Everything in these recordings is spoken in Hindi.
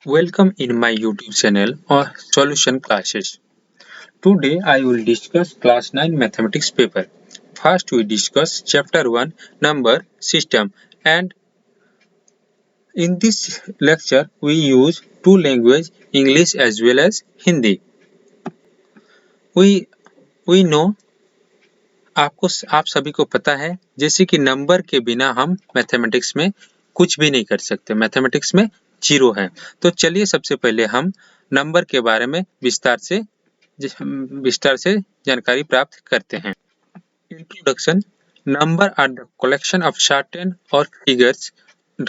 Welcome in my YouTube channel or Solution Classes. Today I will discuss class 9 mathematics paper. First we discuss chapter 1 number system, and in this lecture we use two languages, English as well as Hindi. We know आप सभी को पता है जैसे कि नंबर के बिना हम मैथमेटिक्स में कुछ भी नहीं कर सकते, मैथमेटिक्स में जीरो है। तो चलिए सबसे पहले हम नंबर के बारे में विस्तार से जानकारी प्राप्त करते हैं। Introduction. Number are the collection of certain or figures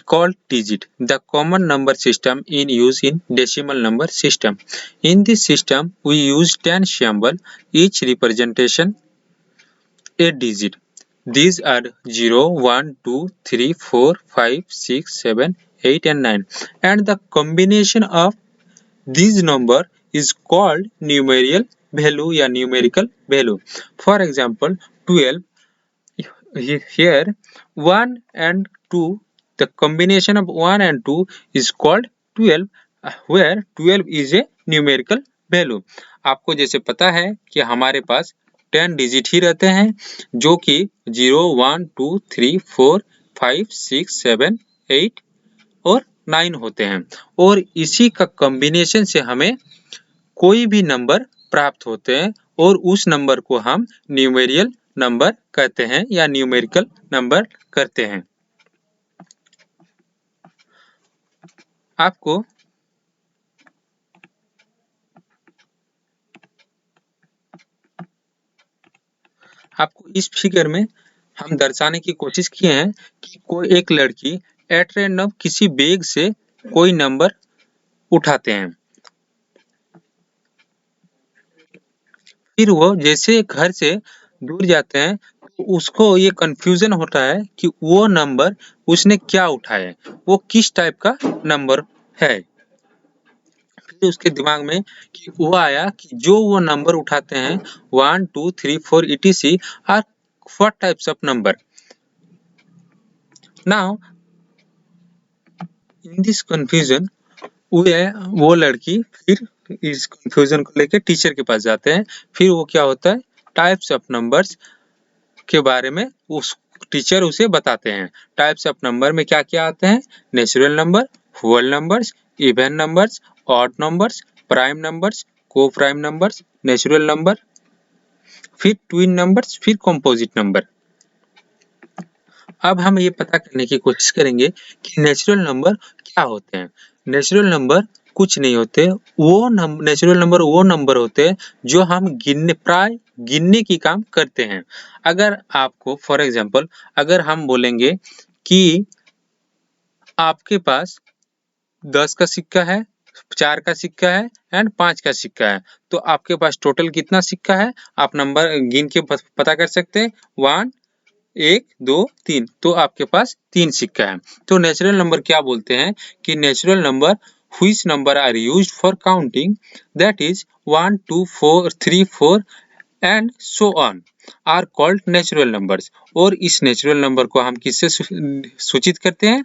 called digit, the common number system in use in decimal number system. In this system we use 10 symbol, each representation a digit. These are 0, 1, 2, 3, 4, 5, 6, 7, 8 and 9, and the combination of these number is called numerical value या numerical value. For example 12, here 1 and 2, the combination of 1 and 2 is called 12, where 12 is a numerical value. आपको जैसे पता है कि हमारे पास 10 डिजिट ही रहते हैं जो कि 0, 1, 2, 3, 4, 5, 6, 7, 8 और 9 होते हैं, और इसी का कॉम्बिनेशन से हमें कोई भी नंबर प्राप्त होते हैं और उस नंबर को हम न्यूमेरियल नंबर कहते हैं या न्यूमेरिकल नंबर करते हैं। आपको इस फिगर में हम दर्शाने की कोशिश किए हैं कि कोई एक लड़की एट रैंडम किसी बैग से कोई नंबर उठाते हैं, फिर वो जैसे घर से दूर जाते हैं तो उसको ये कंफ्यूजन होता है कि वो नंबर उसने क्या उठाया है, वो किस टाइप का नंबर है। फिर उसके दिमाग में कि वो आया कि जो वो नंबर उठाते हैं 1, 2, 3, 4 etc are what types of number. Now in this confusion वो लड़की फिर इस कंफ्यूजन को लेकर टीचर के पास जाते हैं। फिर वो क्या होता है, टाइप्स ऑफ नंबर्स के बारे में उस टीचर उसे बताते हैं। टाइप्स ऑफ नंबर में क्या क्या आते हैं, natural number, whole numbers, even numbers, odd numbers, prime numbers, coprime numbers, natural number, फिर ट्विन नंबर्स, फिर कंपोजिट नंबर। अब हम ये पता करने की कोशिश करेंगे कि नेचुरल नंबर क्या होते हैं। नेचुरल नंबर कुछ नहीं होते, नेचुरल नंबर वो नंबर होते हैं जो हम गिनने की काम करते हैं। अगर आपको फॉर एग्जांपल अगर हम बोलेंगे कि आपके पास 10 का सिक्का है, 4 का सिक्का है एंड 5 का सिक्का है, तो आपके पास टोटल कितना सिक्का है आप नंबर गिन के पता कर सकते हैं। 1, 1, 2, 3, तो आपके पास 3 सिक्का है। तो नेचुरल नंबर क्या बोलते हैं कि natural number which number are used for counting, that is 1, 2, 4, 3, 4 and so on are called natural numbers। और इस नेचुरल नंबर को हम किससे सूचित करते हैं,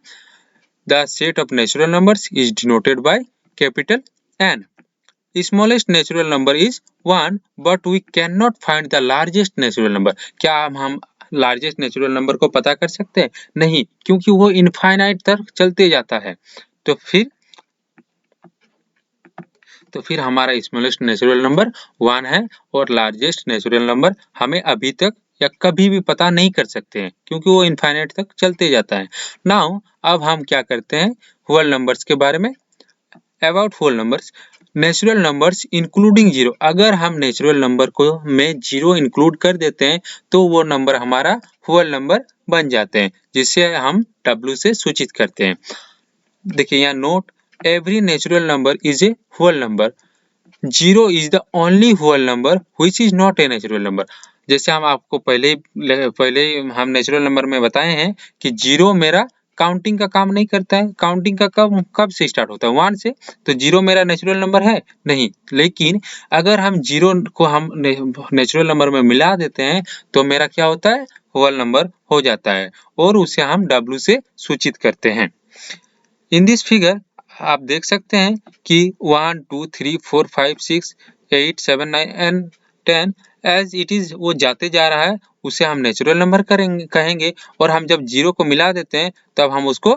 the set of natural numbers is denoted by capital N। smallest natural number is 1 but we cannot find the largest natural number। क्या हम लार्जेस्ट नेचुरल नंबर को पता कर सकते हैं, नहीं, क्योंकि वो इनफाइनाइट तक चलते जाता है। तो फिर हमारा स्मॉलेस्ट नेचुरल नंबर 1 है और लार्जेस्ट नेचुरल नंबर हमें अभी तक या कभी भी पता नहीं कर सकते हैं क्योंकि वो इनफाइनाइट तक चलते जाता है। नाउ अब हम क्या करते हैं होल नंबर्स के बारे में। About whole numbers, natural numbers including zero, अगर हम नेचुरल नंबर को में जीरो इंक्लूड कर देते हैं तो वो नंबर हमारा होल नंबर बन जाते हैं, जिसे हम W से सूचित करते हैं। देखिए यहाँ note, every natural number is a whole number, zero is the only whole number which is not a natural number। जैसे हम आपको पहले हम नेचुरल नंबर में बताए हैं कि जीरो मेरा काउंटिंग का काम नहीं करता है। काउंटिंग का कब से स्टार्ट होता है, 1 से, तो जीरो मेरा नेचुरल नंबर है नहीं। लेकिन अगर हम जीरो को हम नेचुरल नंबर में मिला देते हैं तो मेरा क्या होता है, होल नंबर हो जाता है और उसे हम W से सूचित करते हैं। इन दिस फिगर आप देख सकते हैं कि 1 2 3 4 5 6 8 7 9 एंड 10 एज इट इज वो जाते जा रहा है, उसे हम नेचुरल नंबर कहेंगे और हम जब 0 को मिला देते हैं तब हम उसको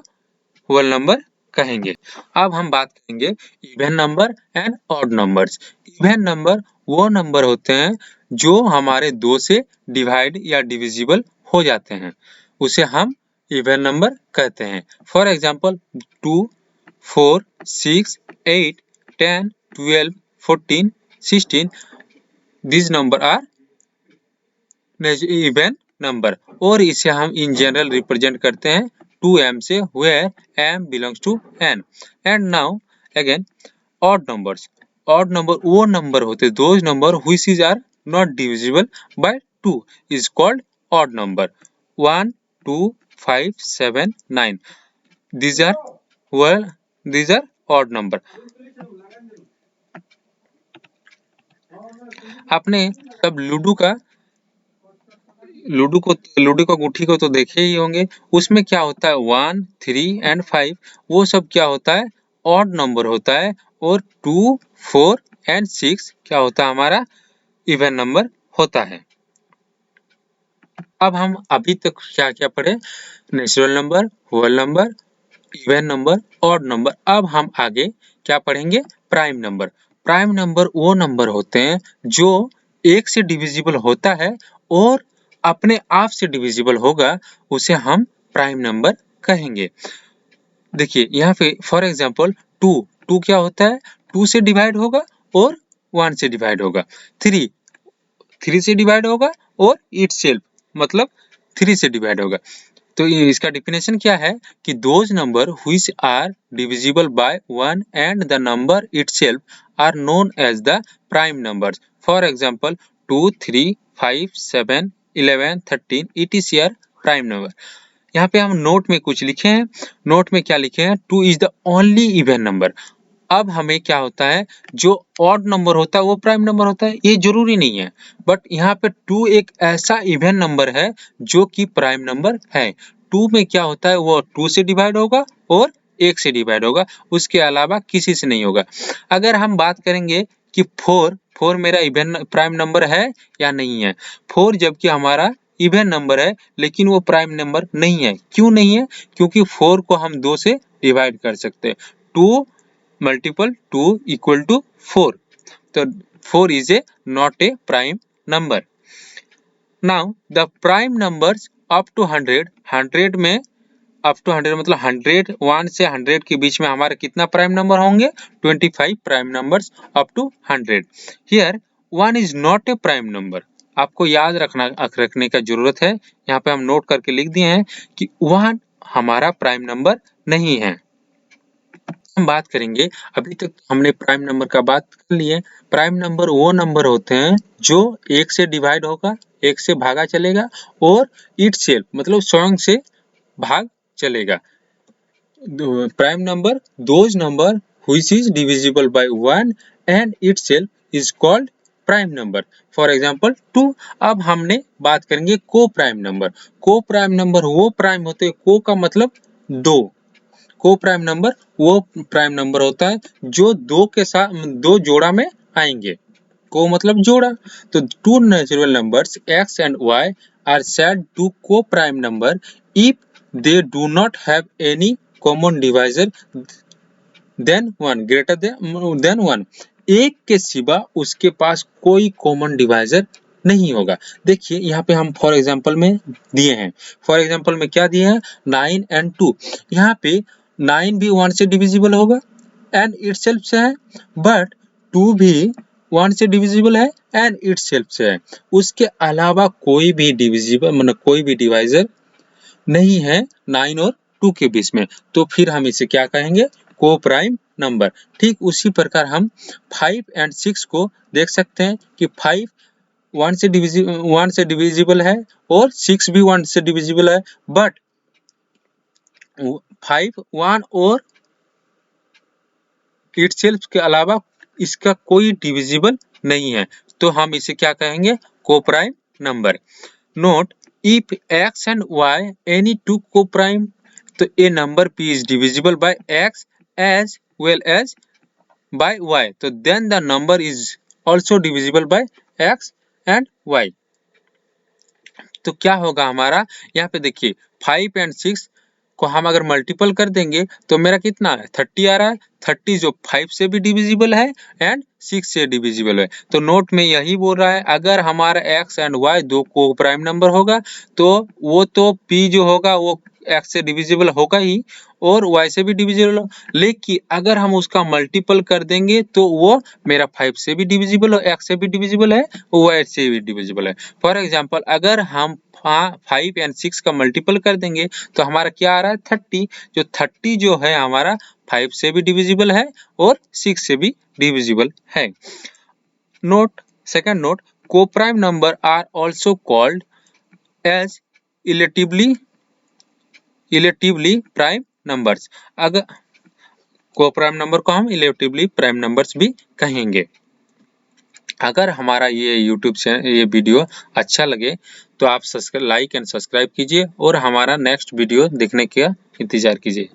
होल नंबर कहेंगे। अब हम बात करेंगे even number and odd numbers. Even number वो नंबर होते हैं जो हमारे 2 से डिवाइड या डिविजिबल हो जाते हैं, उसे हम इवन नंबर कहते हैं। For example 2 4 6 8 10 12 14 16 these number are even number और इसे हम इन जनरल रिप्रेजेंट करते हैं 2m से, where m belongs to n। And now again odd numbers. Odd number वो नंबर होते those number which is are not divisible by 2 is called odd number. 1 2 5 7 9 these are well these are odd number। आपने सब लूडो का गुट्ठी को तो देखे ही होंगे। उसमें क्या होता है 1 3 एंड 5 वो सब क्या होता है ऑड नंबर होता है और 2 4 एंड 6 क्या होता है हमारा इवन नंबर होता है। अब हम अभी तक क्या क्या पढ़े, natural number, whole number, even number, odd number. अब हम आगे क्या पढ़ेंगे, प्राइम नंबर। प्राइम नंबर वो नंबर होते हैं जो 1 से डिविजिबल होता है और अपने आप से डिविजिबल होगा, उसे हम प्राइम नंबर कहेंगे। देखिए यहाँ पे फॉर एग्जांपल 2 क्या होता है 2 से डिवाइड होगा और 1 से डिवाइड होगा। 3 से डिवाइड होगा और इटसेल्फ मतलब 3 से डिवाइड होगा। तो इसका डेफिनेशन क्या है कि those number which are divisible by 1 and the number itself are known as the prime numbers. For example 2 3 5 7 11 13 it is your prime number. यहाँ पे हम नोट में कुछ लिखे हैं। नोट में क्या लिखे हैं, 2 is the only even number. अब हमें क्या होता है जो ऑड नंबर होता है वो प्राइम नंबर होता है, ये जरूरी नहीं है, बट यहाँ पे 2 एक ऐसा इवन नंबर है जो कि प्राइम नंबर है। 2 में क्या होता है वो 2 से डिवाइड होगा और 1 से डिवाइड होगा, उसके अलावा किसी से नहीं होगा। अगर हम बात करेंगे कि 4 मेरा इवन प्राइम नंबर है या नहीं है, 4 जबकि हमारा इवन नंबर है लेकिन वो प्राइम नंबर नहीं है। क्यों नहीं है, क्योंकि 4 को हम 2 से डिवाइड कर सकते हैं। 2 multiple 2 equal to 4, so 4 is a not a prime number। now the prime numbers up to 100 में up to 100 मतलब 100 से 100 के बीच में हमारे कितना प्राइम नंबर होंगे, 25 prime numbers up to 100। here 1 is not a prime number। आपको याद रखने का जरूरत है, यहाँ पे हम नोट करके लिख दिए हैं कि 1 हमारा प्राइम नंबर नहीं है। हम बात करेंगे, अभी तक हमने प्राइम नंबर का बात कर लिए। प्राइम नंबर वो नंबर होते हैं जो 1 से डिवाइड होगा, 1 से भागा चलेगा और इटसेल्फ मतलब स्वयं से भाग चलेगा। Prime number those number which is divisible by 1 and itself is called prime number. For example 2। अब हमने बात करेंगे को प्राइम नंबर। को प्राइम नंबर वो प्राइम होते हैं, को का मतलब 2। को प्राइम नंबर वो प्राइम नंबर होता है जो 2 के साथ 2 जोड़ा में आएंगे। को मतलब जोड़ा। तो 2 natural numbers x and y are said to co-prime number if they do not have any common divisor than 1 greater than 1। एक के सिवा उसके पास कोई कॉमन डिवाइजर नहीं होगा। देखिए यहाँ पे हम फॉर एग्जांपल में दिए हैं, फॉर एग्जांपल में क्या दिए हैं 9 and 2। यहाँ पे 9 भी 1 से डिविजिबल होगा एंड इटसेल्फ से है, बट 2 भी 1 से डिविजिबल है एंड इटसेल्फ से है। उसके अलावा कोई भी डिविजिबल मतलब कोई भी डिवाइजर नहीं है 9 और 2 के बीच में, तो फिर हम इसे क्या कहेंगे, को प्राइम नंबर। ठीक उसी प्रकार हम 5 एंड 6 को देख सकते हैं कि 5 1 से डिविजिबल है और 6 भी 1 से डिविजिबल है, बट 5 1 और इटसेल्फ के अलावा इसका कोई डिविजिबल नहीं है, तो हम इसे क्या कहेंगे, को prime number. Note if x and y any two co-prime, तो a number p is divisible by x as well as by y, तो then the number is also divisible by x and y। तो क्या होगा हमारा, यहाँ पे देखिए 5 and 6 को हम अगर मल्टीपल कर देंगे तो मेरा कितना है 30 आ रहा है। 30 जो 5 से भी डिविजिबल है एंड 6 से डिविजिबल है। तो नोट में यही बोल रहा है, अगर हमारा x एंड y दो को प्राइम नंबर होगा तो वो तो p जो होगा वो x से डिविजिबल होगा ही और y से भी डिविजिबल हो, लेकिन अगर हम उसका मल्टीपल कर देंगे तो वो मेरा 5 से भी डिविजिबल हो, x से भी डिविजिबल है, y से भी डिविजिबल है। फॉर एग्जांपल अगर हम 5 एंड 6 का मल्टीपल कर देंगे तो हमारा क्या आ रहा है 30, जो 30 जो है हमारा 5 से भी डिविजिबल है और 6 से भी डिविजिबल है। Note, second note, coprime number are also called as relatively prime numbers. अगर कोप्राइम नंबर को हम इलेटिवली प्राइम नंबर्स भी कहेंगे। अगर हमारा ये यूट्यूब से ये वीडियो अच्छा लगे तो आप लाइक एंड सब्सक्राइब कीजिए और हमारा नेक्स्ट वीडियो देखने का इंतजार कीजिए।